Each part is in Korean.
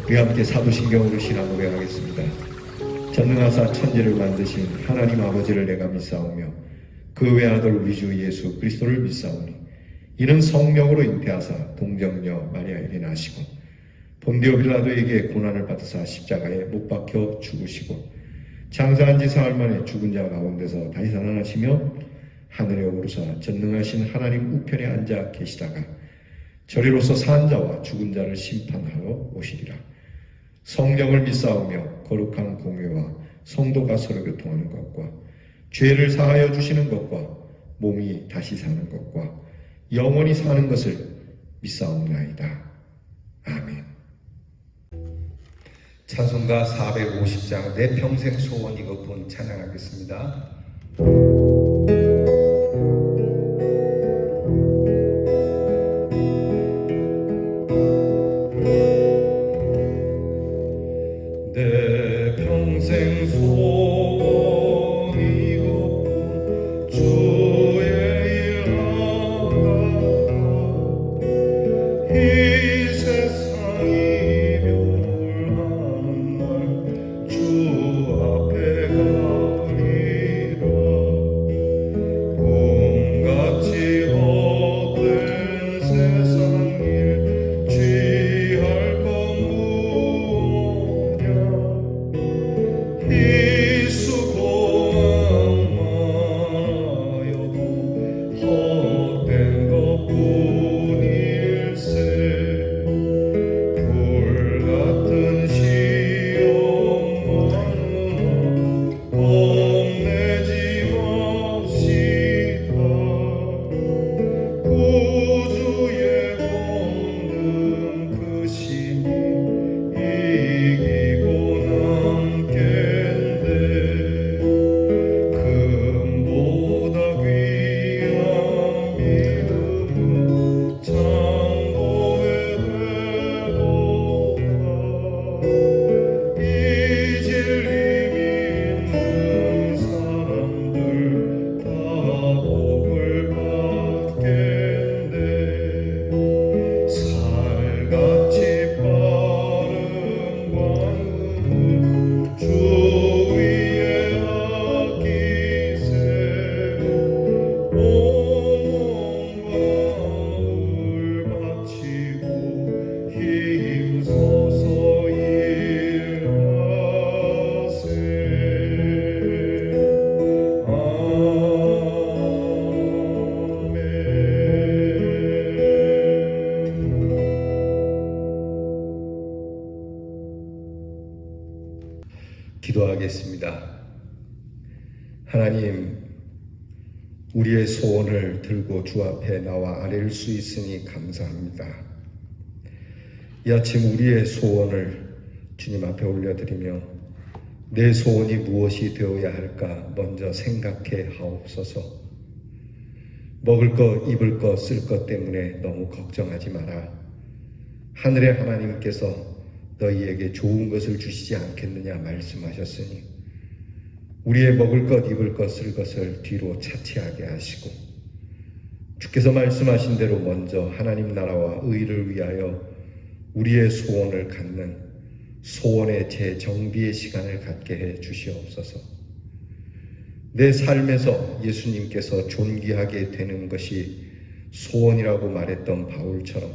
우리 함께 사도신경으로 신앙 고백하겠습니다. 전능하사 천지를 만드신 하나님 아버지를 내가 믿사오며 그 외아들 우리 주 예수 그리스도를 믿사오니 이는 성령으로 잉태하사 동정녀 마리아에게 나시고 본디오 빌라도에게 고난을 받으사 십자가에 못 박혀 죽으시고 장사한 지 사흘 만에 죽은 자 가운데서 다시 살아나시며 하늘에 오르사 전능하신 하나님 우편에 앉아 계시다가 저리로서 산 자와 죽은 자를 심판하러 오시리라. 성령을 믿사오며 거룩한 공회와 성도가 서로 교통하는 것과 죄를 사하여 주시는 것과 몸이 다시 사는 것과 영원히 사는 것을 믿사옵나이다. 아멘. 찬송가 450장 내 평생 소원 이것뿐 찬양하겠습니다. 내 평생 소원 이것뿐 주의 일하다 이 세상 이별하는 날 주 앞에 가리라. 꿈같이 헛된 세상 일 취할 것 무엇냐. 이 수고만 많아여도 헛된 것뿐일세. 불같은 시험 많으나 겁내지 맙시다. 구주의 권능 크시니 이기고 남겠네. 금보다 귀한 믿음은 창고에 되도다. 이 진리 믿는 사람들 다 복을 받겠네. 살같이 빠른 광음을 주 위에 아끼세. 온 마음을 바치고 힘써서 일하세. 기도하겠습니다. 하나님, 우리의 소원을 들고 주 앞에 나와 아뢰일 수 있으니 감사합니다. 이 아침 우리의 소원을 주님 앞에 올려드리며 내 소원이 무엇이 되어야 할까 먼저 생각해 하옵소서. 먹을 것, 입을 것, 쓸 것 때문에 너무 걱정하지 마라. 하늘의 하나님께서 너희에게 좋은 것을 주시지 않겠느냐 말씀하셨으니 우리의 먹을 것, 입을 것, 쓸 것을 뒤로 차치하게 하시고 주께서 말씀하신 대로 먼저 하나님 나라와 의를 위하여 우리의 소원을 갖는 소원의 재정비의 시간을 갖게 해 주시옵소서. 내 삶에서 예수님께서 존귀하게 되는 것이 소원이라고 말했던 바울처럼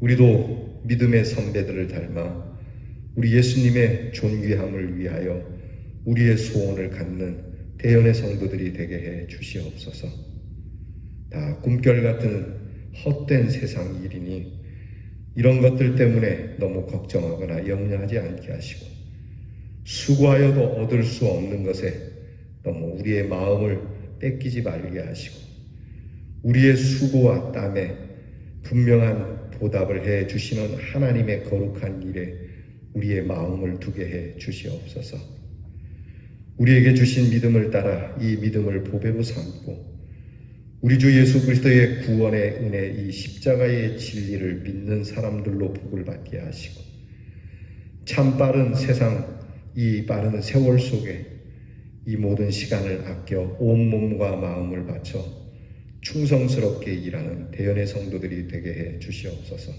우리도 믿음의 선배들을 닮아 우리 예수님의 존귀함을 위하여 우리의 소원을 갖는 대연의 성도들이 되게 해 주시옵소서. 다 꿈결 같은 헛된 세상 일이니 이런 것들 때문에 너무 걱정하거나 염려하지 않게 하시고 수고하여도 얻을 수 없는 것에 너무 우리의 마음을 뺏기지 말게 하시고 우리의 수고와 땀에 분명한 보답을 해 주시는 하나님의 거룩한 일에 우리의 마음을 두게 해 주시옵소서. 우리에게 주신 믿음을 따라 이 믿음을 보배로 삼고 우리 주 예수 그리스도의 구원의 은혜, 이 십자가의 진리를 믿는 사람들로 복을 받게 하시고 참 빠른 세상, 이 빠른 세월 속에 이 모든 시간을 아껴 온몸과 마음을 바쳐 충성스럽게 일하는 대연의 성도들이 되게 해 주시옵소서.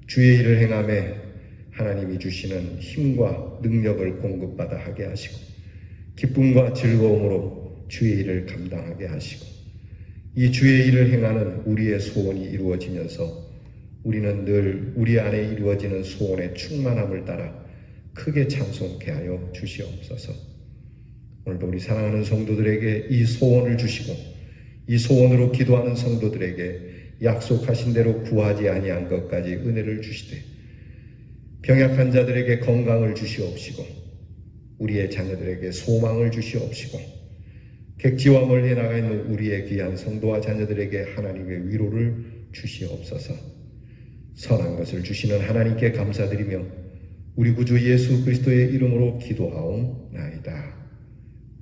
주의 일을 행하며 하나님이 주시는 힘과 능력을 공급받아 하게 하시고 기쁨과 즐거움으로 주의 일을 감당하게 하시고 이 주의 일을 행하는 우리의 소원이 이루어지면서 우리는 늘 우리 안에 이루어지는 소원의 충만함을 따라 크게 찬송케 하여 주시옵소서. 오늘도 우리 사랑하는 성도들에게 이 소원을 주시고 이 소원으로 기도하는 성도들에게 약속하신 대로 구하지 아니한 것까지 은혜를 주시되 병약한 자들에게 건강을 주시옵시고 우리의 자녀들에게 소망을 주시옵시고 객지와 멀리 나가 있는 우리의 귀한 성도와 자녀들에게 하나님의 위로를 주시옵소서. 선한 것을 주시는 하나님께 감사드리며 우리 구주 예수 그리스도의 이름으로 기도하옵나이다.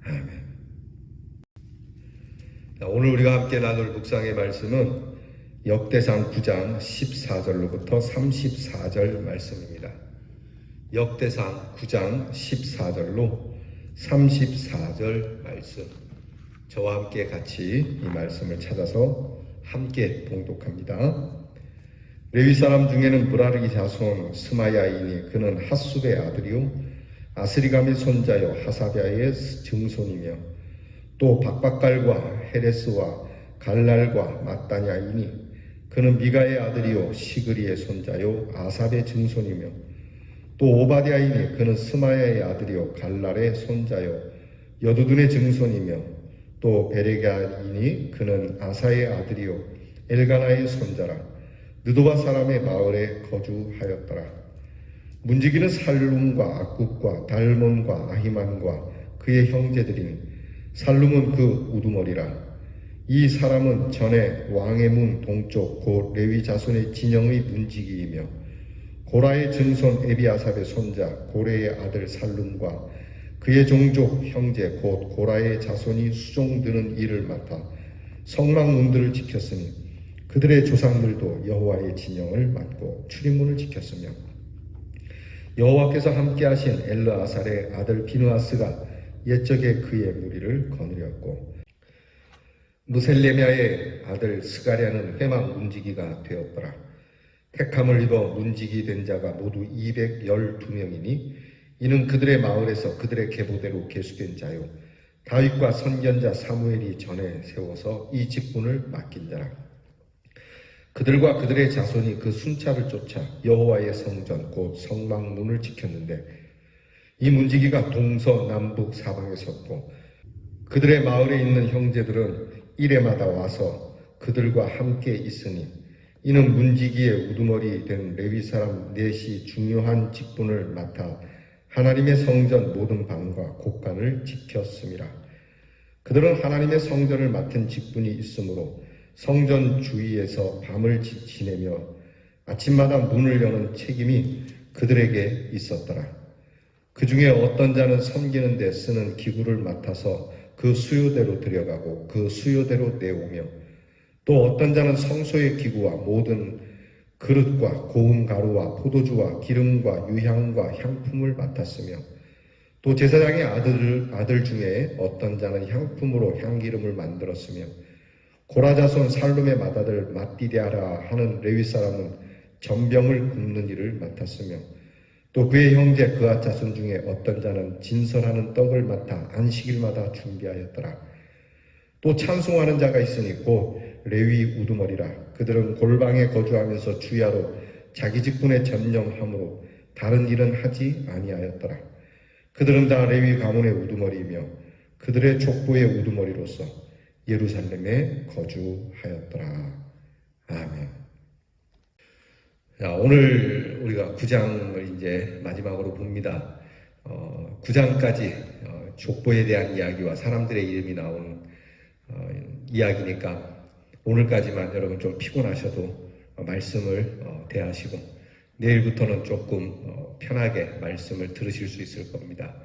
아멘. 오늘 우리가 함께 나눌 묵상의 말씀은 역대상 9장 14절로부터 34절 말씀입니다. 역대상 9장 14절로 34절 말씀. 저와 함께 같이 이 말씀을 찾아서 함께 봉독합니다. 레위 사람 중에는 무라리 자손 스마야이니 그는 핫숲의 아들이요 아스리감의 손자요 하사랴의 증손이며 또 박박갈과 헤레스와 갈랄과 마따냐이니 그는 미가의 아들이요 시그리의 손자요 아삽의 증손이며 또 오바댜이니 그는 스마야의 아들이요 갈랄의 손자요 여두둔의 증손이며 또 베레가이니 그는 아사의 아들이요 엘가나의 손자라 느도바 사람의 마을에 거주하였더라. 문지기는 살룸과 악굽과 달몬과 아히만과 그의 형제들이니 살룸은 그 우두머리라. 이 사람은 전에 왕의 문 동쪽 곧 레위 자손의 진영의 문지기이며 고라의 증손 에비아삽의 손자 고레의 아들 살룸과 그의 종족 형제 곧 고라의 자손이 수종드는 일을 맡아 성막문들을 지켰으니 그들의 조상들도 여호와의 진영을 맡고 출입문을 지켰으며 여호와께서 함께하신 엘르아살의 아들 비느하스가 옛적에 그의 무리를 거느렸고 무셀레미아의 아들 스가랴는 회막 문지기가 되었더라. 택함을 입어 문지기 된 자가 모두 212명이니 이는 그들의 마을에서 그들의 계보대로 계수된 자요 다윗과 선견자 사무엘이 전에 세워서 이 직분을 맡긴 자라. 그들과 그들의 자손이 그 순찰을 쫓아 여호와의 성전 곧 성막문을 지켰는데 이 문지기가 동서남북 사방에 섰고 그들의 마을에 있는 형제들은 일해마다 와서 그들과 함께 있으니 이는 문지기의 우두머리 된 레위 사람 넷이 중요한 직분을 맡아 하나님의 성전 모든 방과 곳간을 지켰음이라. 그들은 하나님의 성전을 맡은 직분이 있으므로 성전 주위에서 밤을 지내며 아침마다 문을 여는 책임이 그들에게 있었더라. 그 중에 어떤 자는 섬기는 데 쓰는 기구를 맡아서 그 수요대로 들여가고 그 수요대로 내오며 또 어떤 자는 성소의 기구와 모든 그릇과 고운 가루와 포도주와 기름과 유향과 향품을 맡았으며 또 제사장의 아들 중에 어떤 자는 향품으로 향기름을 만들었으며 고라 자손 살룸의 맏아들 mat디디아라 하는 레위 사람은 전병을 굽는 일을 맡았으며 또 그의 형제 그앗 자손 중에 어떤 자는 진설하는 떡을 맡아 안식일마다 준비하였더라. 또 찬송하는 자가 있으니 곧 레위 우두머리라. 그들은 골방에 거주하면서 주야로 자기 직분에 전념함으로 다른 일은 하지 아니하였더라. 그들은 다 레위 가문의 우두머리이며 그들의 족보의 우두머리로서 예루살렘에 거주하였더라. 아멘. 자, 오늘 우리가 9장을 이제 마지막으로 봅니다. 9장까지 족보에 대한 이야기와 사람들의 이름이 나온 이야기니까 오늘까지만 여러분 좀 피곤하셔도 말씀을 대하시고 내일부터는 조금 편하게 말씀을 들으실 수 있을 겁니다.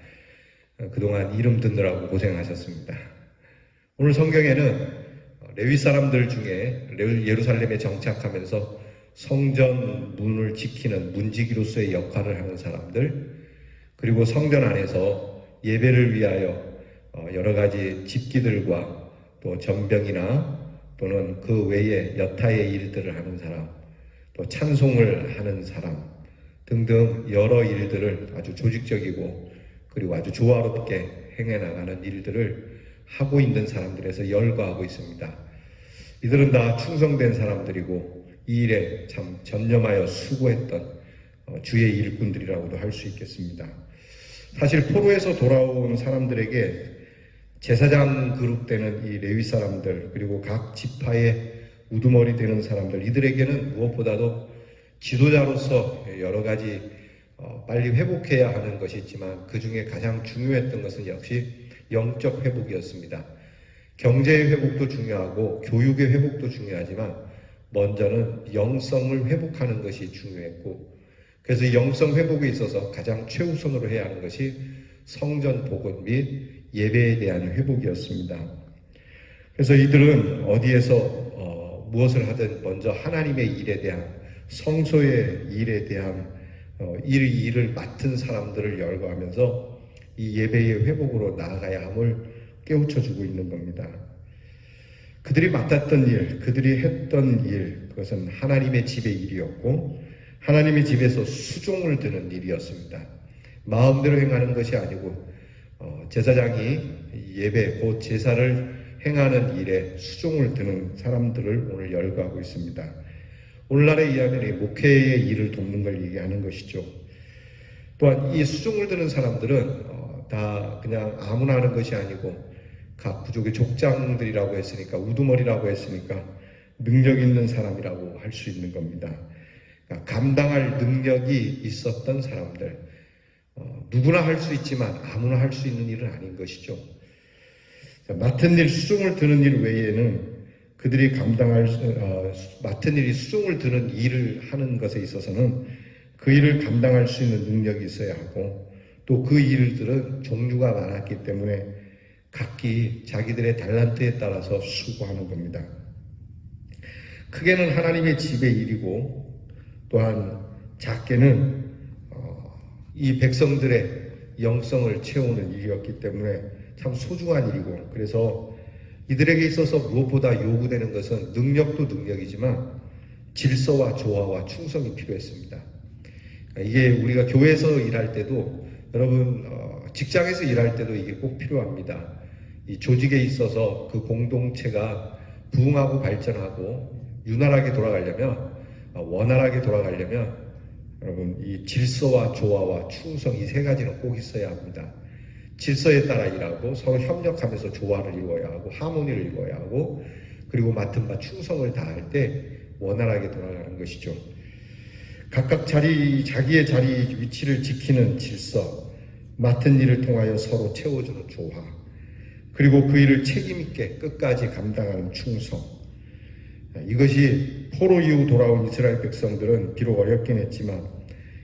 그동안 이름 듣느라고 고생하셨습니다. 오늘 성경에는 레위 사람들 중에 예루살렘에 정착하면서 성전 문을 지키는 문지기로서의 역할을 하는 사람들, 그리고 성전 안에서 예배를 위하여 여러 가지 집기들과 또 전병이나 또는 그 외에 여타의 일들을 하는 사람, 또 찬송을 하는 사람, 등등 여러 일들을 아주 조직적이고 그리고 아주 조화롭게 행해 나가는 일들을 하고 있는 사람들에서 열거하고 있습니다. 이들은 다 충성된 사람들이고 이 일에 참 전념하여 수고했던 주의 일꾼들이라고도 할 수 있겠습니다. 사실 포로에서 돌아온 사람들에게 제사장 그룹되는 이 레위 사람들 그리고 각 지파의 우두머리 되는 사람들 이들에게는 무엇보다도 지도자로서 여러 가지 빨리 회복해야 하는 것이 있지만 그 중에 가장 중요했던 것은 역시 영적 회복이었습니다. 경제의 회복도 중요하고 교육의 회복도 중요하지만 먼저는 영성을 회복하는 것이 중요했고 그래서 영성 회복에 있어서 가장 최우선으로 해야 하는 것이 성전 복원 및 예배에 대한 회복이었습니다. 그래서 이들은 어디에서 무엇을 하든 먼저 하나님의 일에 대한 성소의 일에 대한 이 일을 맡은 사람들을 열거하면서 이 예배의 회복으로 나아가야 함을 깨우쳐주고 있는 겁니다. 그들이 맡았던 일, 그들이 했던 일, 그것은 하나님의 집의 일이었고 하나님의 집에서 수종을 드는 일이었습니다. 마음대로 행하는 것이 아니고 제사장이 예배, 곧 제사를 행하는 일에 수종을 드는 사람들을 오늘 열거하고 있습니다. 오늘날의 이야기는 목회의 일을 돕는 걸 얘기하는 것이죠. 또한 이 수종을 드는 사람들은 다 그냥 아무나 하는 것이 아니고 각 부족의 족장들이라고 했으니까 우두머리라고 했으니까 능력 있는 사람이라고 할 수 있는 겁니다. 그러니까 감당할 능력이 있었던 사람들, 누구나 할 수 있지만 아무나 할 수 있는 일은 아닌 것이죠. 맡은 일, 수종을 드는 일 외에는 그들이 감당할 맡은 일이 수종을 드는 일을 하는 것에 있어서는 그 일을 감당할 수 있는 능력이 있어야 하고 또 그 일들은 종류가 많았기 때문에 각기 자기들의 달란트에 따라서 수고하는 겁니다. 크게는 하나님의 집의 일이고 또한 작게는 이 백성들의 영성을 채우는 일이었기 때문에 참 소중한 일이고 그래서 이들에게 있어서 무엇보다 요구되는 것은 능력도 능력이지만 질서와 조화와 충성이 필요했습니다. 이게 우리가 교회에서 일할 때도 여러분 직장에서 일할 때도 이게 꼭 필요합니다. 이 조직에 있어서 그 공동체가 부흥하고 발전하고 윤활하게 돌아가려면 원활하게 돌아가려면 여러분 이 질서와 조화와 충성 이 세 가지는 꼭 있어야 합니다. 질서에 따라 일하고 서로 협력하면서 조화를 이루어야 하고 하모니를 이루어야 하고 그리고 맡은 바 충성을 다할 때 원활하게 돌아가는 것이죠. 각각 자기의 자리 위치를 지키는 질서, 맡은 일을 통하여 서로 채워주는 조화, 그리고 그 일을 책임있게 끝까지 감당하는 충성. 이것이 포로 이후 돌아온 이스라엘 백성들은 비록 어렵긴 했지만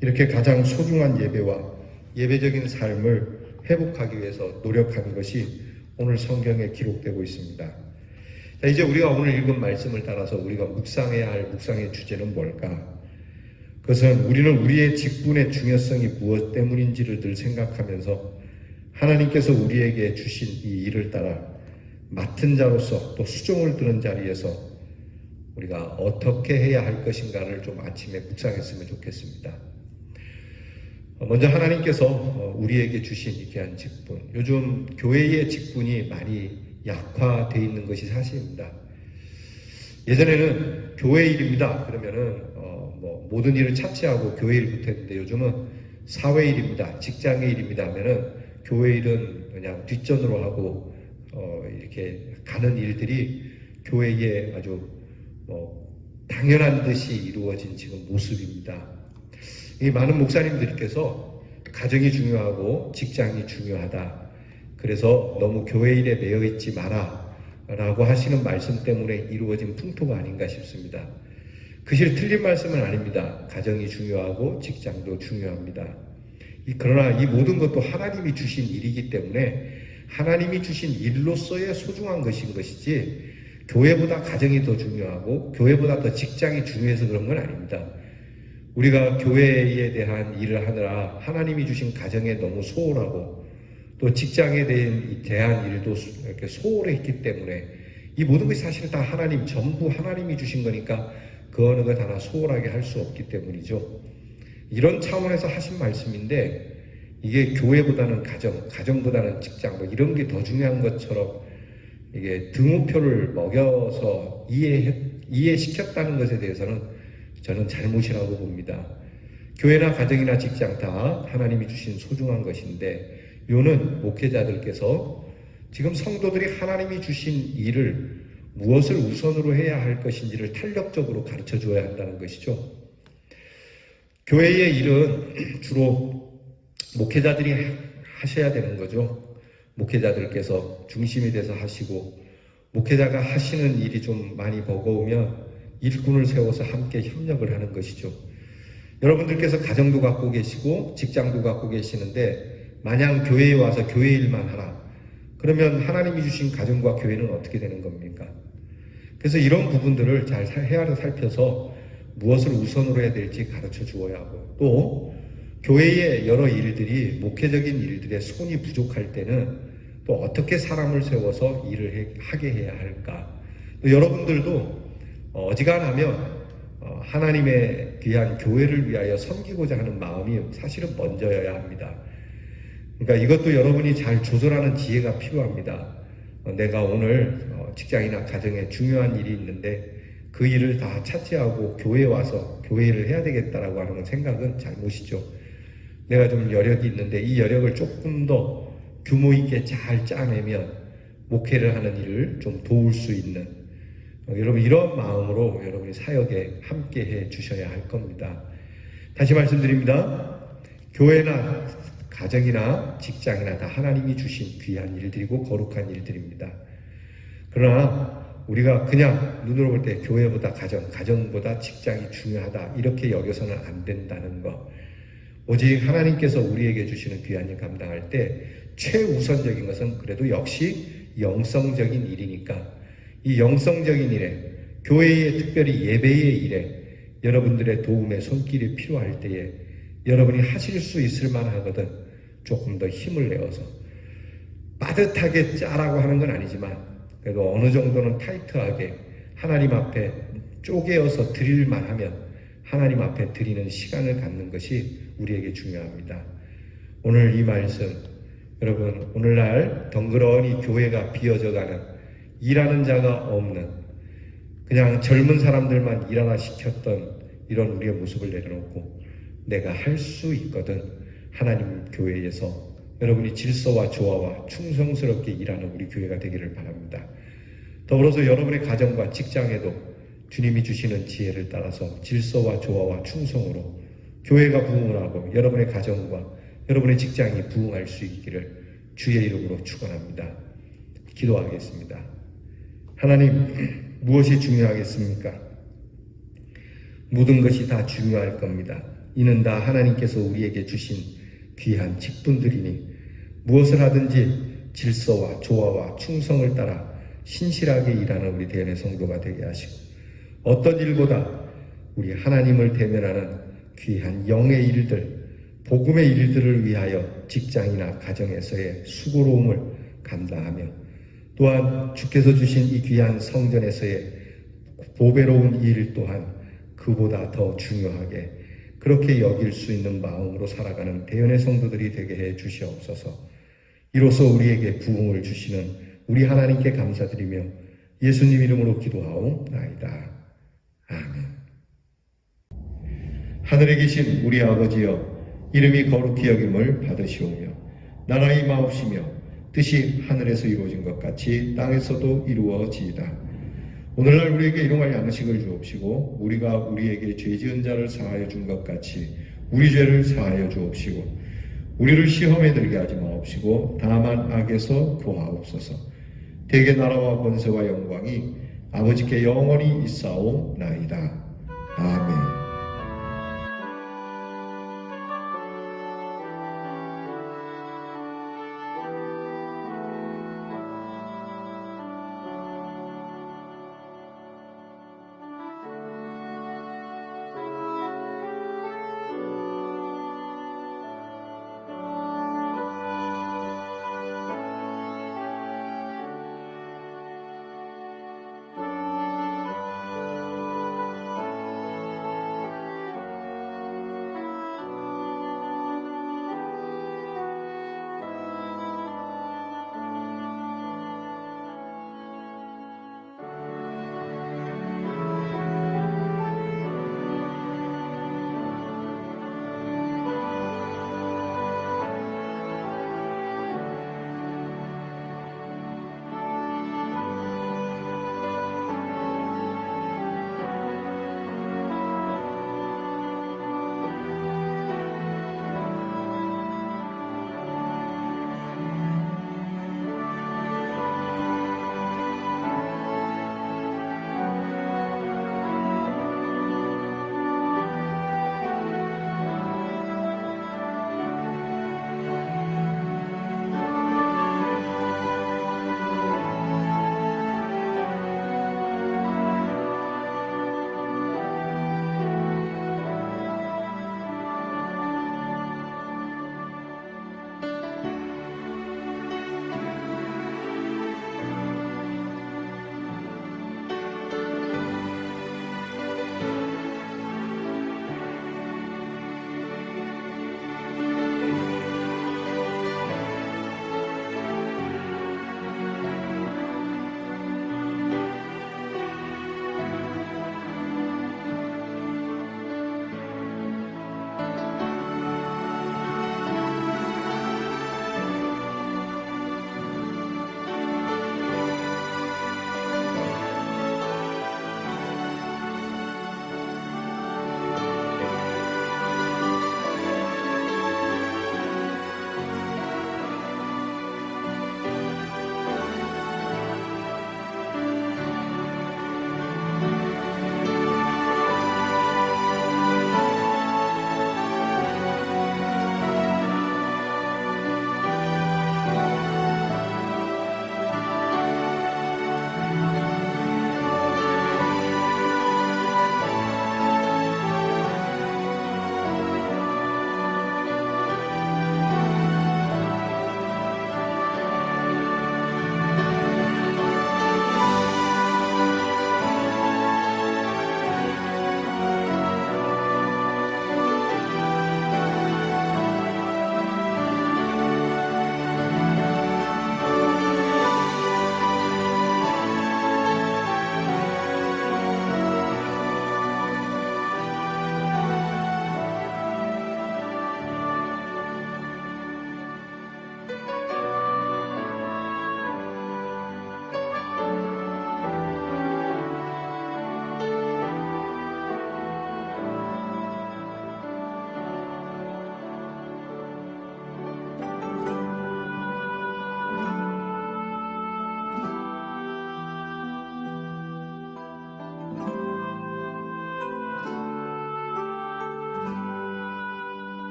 이렇게 가장 소중한 예배와 예배적인 삶을 회복하기 위해서 노력한 것이 오늘 성경에 기록되고 있습니다. 자, 이제 우리가 오늘 읽은 말씀을 따라서 우리가 묵상해야 할 묵상의 주제는 뭘까? 그것은 우리는 우리의 직분의 중요성이 무엇 때문인지를 늘 생각하면서 하나님께서 우리에게 주신 이 일을 따라 맡은 자로서 또 수종을 드는 자리에서 우리가 어떻게 해야 할 것인가를 좀 아침에 묵상했으면 좋겠습니다. 먼저 하나님께서 우리에게 주신 이 귀한 직분, 요즘 교회의 직분이 많이 약화되어 있는 것이 사실입니다. 예전에는 교회 일입니다. 그러면은 모든 일을 차치하고 교회 일부터 했는데 요즘은 사회 일입니다. 직장의 일입니다 하면은 교회 일은 그냥 뒷전으로 하고 이렇게 가는 일들이 교회에 아주 당연한 듯이 이루어진 지금 모습입니다. 이 많은 목사님들께서 가정이 중요하고 직장이 중요하다. 그래서 너무 교회 일에 매여 있지 마라 라고 하시는 말씀 때문에 이루어진 풍토가 아닌가 싶습니다. 그 실 틀린 말씀은 아닙니다. 가정이 중요하고 직장도 중요합니다. 그러나 이 모든 것도 하나님이 주신 일이기 때문에 하나님이 주신 일로서의 소중한 것인 것이지 교회보다 가정이 더 중요하고 교회보다 더 직장이 중요해서 그런 건 아닙니다. 우리가 교회에 대한 일을 하느라 하나님이 주신 가정에 너무 소홀하고 또 직장에 대한 일도 이렇게 소홀했기 때문에 이 모든 것이 사실 다 전부 하나님이 주신 거니까 그 어느 것 하나 소홀하게 할 수 없기 때문이죠. 이런 차원에서 하신 말씀인데 이게 교회보다는 가정보다는 직장 뭐 이런 게 더 중요한 것처럼 이게 등호표를 먹여서 이해시켰다는 것에 대해서는 저는 잘못이라고 봅니다. 교회나 가정이나 직장 다 하나님이 주신 소중한 것인데 요는 목회자들께서 지금 성도들이 하나님이 주신 일을 무엇을 우선으로 해야 할 것인지를 탄력적으로 가르쳐 줘야 한다는 것이죠. 교회의 일은 주로 목회자들이 하셔야 되는 거죠. 목회자들께서 중심이 돼서 하시고 목회자가 하시는 일이 좀 많이 버거우면 일꾼을 세워서 함께 협력을 하는 것이죠. 여러분들께서 가정도 갖고 계시고 직장도 갖고 계시는데 마냥 교회에 와서 교회 일만 하라. 그러면 하나님이 주신 가정과 교회는 어떻게 되는 겁니까? 그래서 이런 부분들을 잘 헤아려 살펴서 무엇을 우선으로 해야 될지 가르쳐 주어야 하고 또 교회의 여러 일들이 목회적인 일들에 손이 부족할 때는 또 어떻게 사람을 세워서 일을 하게 해야 할까? 또 여러분들도 어지간하면 하나님의 귀한 교회를 위하여 섬기고자 하는 마음이 사실은 먼저여야 합니다. 그러니까 이것도 여러분이 잘 조절하는 지혜가 필요합니다. 내가 오늘 직장이나 가정에 중요한 일이 있는데 그 일을 다 차치하고 교회에 와서 교회 일을 해야 되겠다라고 하는 생각은 잘못이죠. 내가 좀 여력이 있는데 이 여력을 조금 더 규모 있게 잘 짜내면 목회를 하는 일을 좀 도울 수 있는 여러분 이런 마음으로 여러분이 사역에 함께 해 주셔야 할 겁니다. 다시 말씀드립니다. 교회나 가정이나 직장이나 다 하나님이 주신 귀한 일들이고 거룩한 일들입니다. 그러나 우리가 그냥 눈으로 볼 때 교회보다 가정보다 직장이 중요하다 이렇게 여겨서는 안 된다는 것. 오직 하나님께서 우리에게 주시는 귀한 일 감당할 때 최우선적인 것은 그래도 역시 영성적인 일이니까 이 영성적인 일에 교회의 특별히 예배의 일에 여러분들의 도움의 손길이 필요할 때에 여러분이 하실 수 있을 만하거든 조금 더 힘을 내어서 빠듯하게 짜라고 하는 건 아니지만 그래도 어느 정도는 타이트하게 하나님 앞에 쪼개어서 드릴만 하면 하나님 앞에 드리는 시간을 갖는 것이 우리에게 중요합니다. 오늘 이 말씀 여러분 오늘날 덩그러니 교회가 비어져가는 일하는 자가 없는 그냥 젊은 사람들만 일하나 시켰던 이런 우리의 모습을 내려놓고 내가 할 수 있거든 하나님 교회에서 여러분이 질서와 조화와 충성스럽게 일하는 우리 교회가 되기를 바랍니다. 더불어서 여러분의 가정과 직장에도 주님이 주시는 지혜를 따라서 질서와 조화와 충성으로 교회가 부흥을 하고 여러분의 가정과 여러분의 직장이 부흥할 수 있기를 주의 이름으로 축원합니다. 기도하겠습니다. 하나님 무엇이 중요하겠습니까? 모든 것이 다 중요할 겁니다. 이는 다 하나님께서 우리에게 주신 귀한 직분들이니 무엇을 하든지 질서와 조화와 충성을 따라 신실하게 일하는 우리 대연의 성도가 되게 하시고 어떤 일보다 우리 하나님을 대면하는 귀한 영의 일들, 복음의 일들을 위하여 직장이나 가정에서의 수고로움을 감당하며 또한 주께서 주신 이 귀한 성전에서의 보배로운 일 또한 그보다 더 중요하게 그렇게 여길 수 있는 마음으로 살아가는 대연의 성도들이 되게 해 주시옵소서. 이로써 우리에게 부흥을 주시는 우리 하나님께 감사드리며 예수님 이름으로 기도하옵나이다. 아멘. 하늘에 계신 우리 아버지여 이름이 거룩히 여김을 받으시오며 나라의 임하옵시며 뜻이 하늘에서 이루어진 것 같이 땅에서도 이루어지이다. 오늘날 우리에게 일용할 양식을 주옵시고 우리가 우리에게 죄 지은 자를 사하여 준 것 같이 우리 죄를 사하여 주옵시고 우리를 시험에 들게 하지 마옵시고 다만 악에서 구하옵소서. 대개 나라와 권세와 영광이 아버지께 영원히 있사오나이다. 아멘.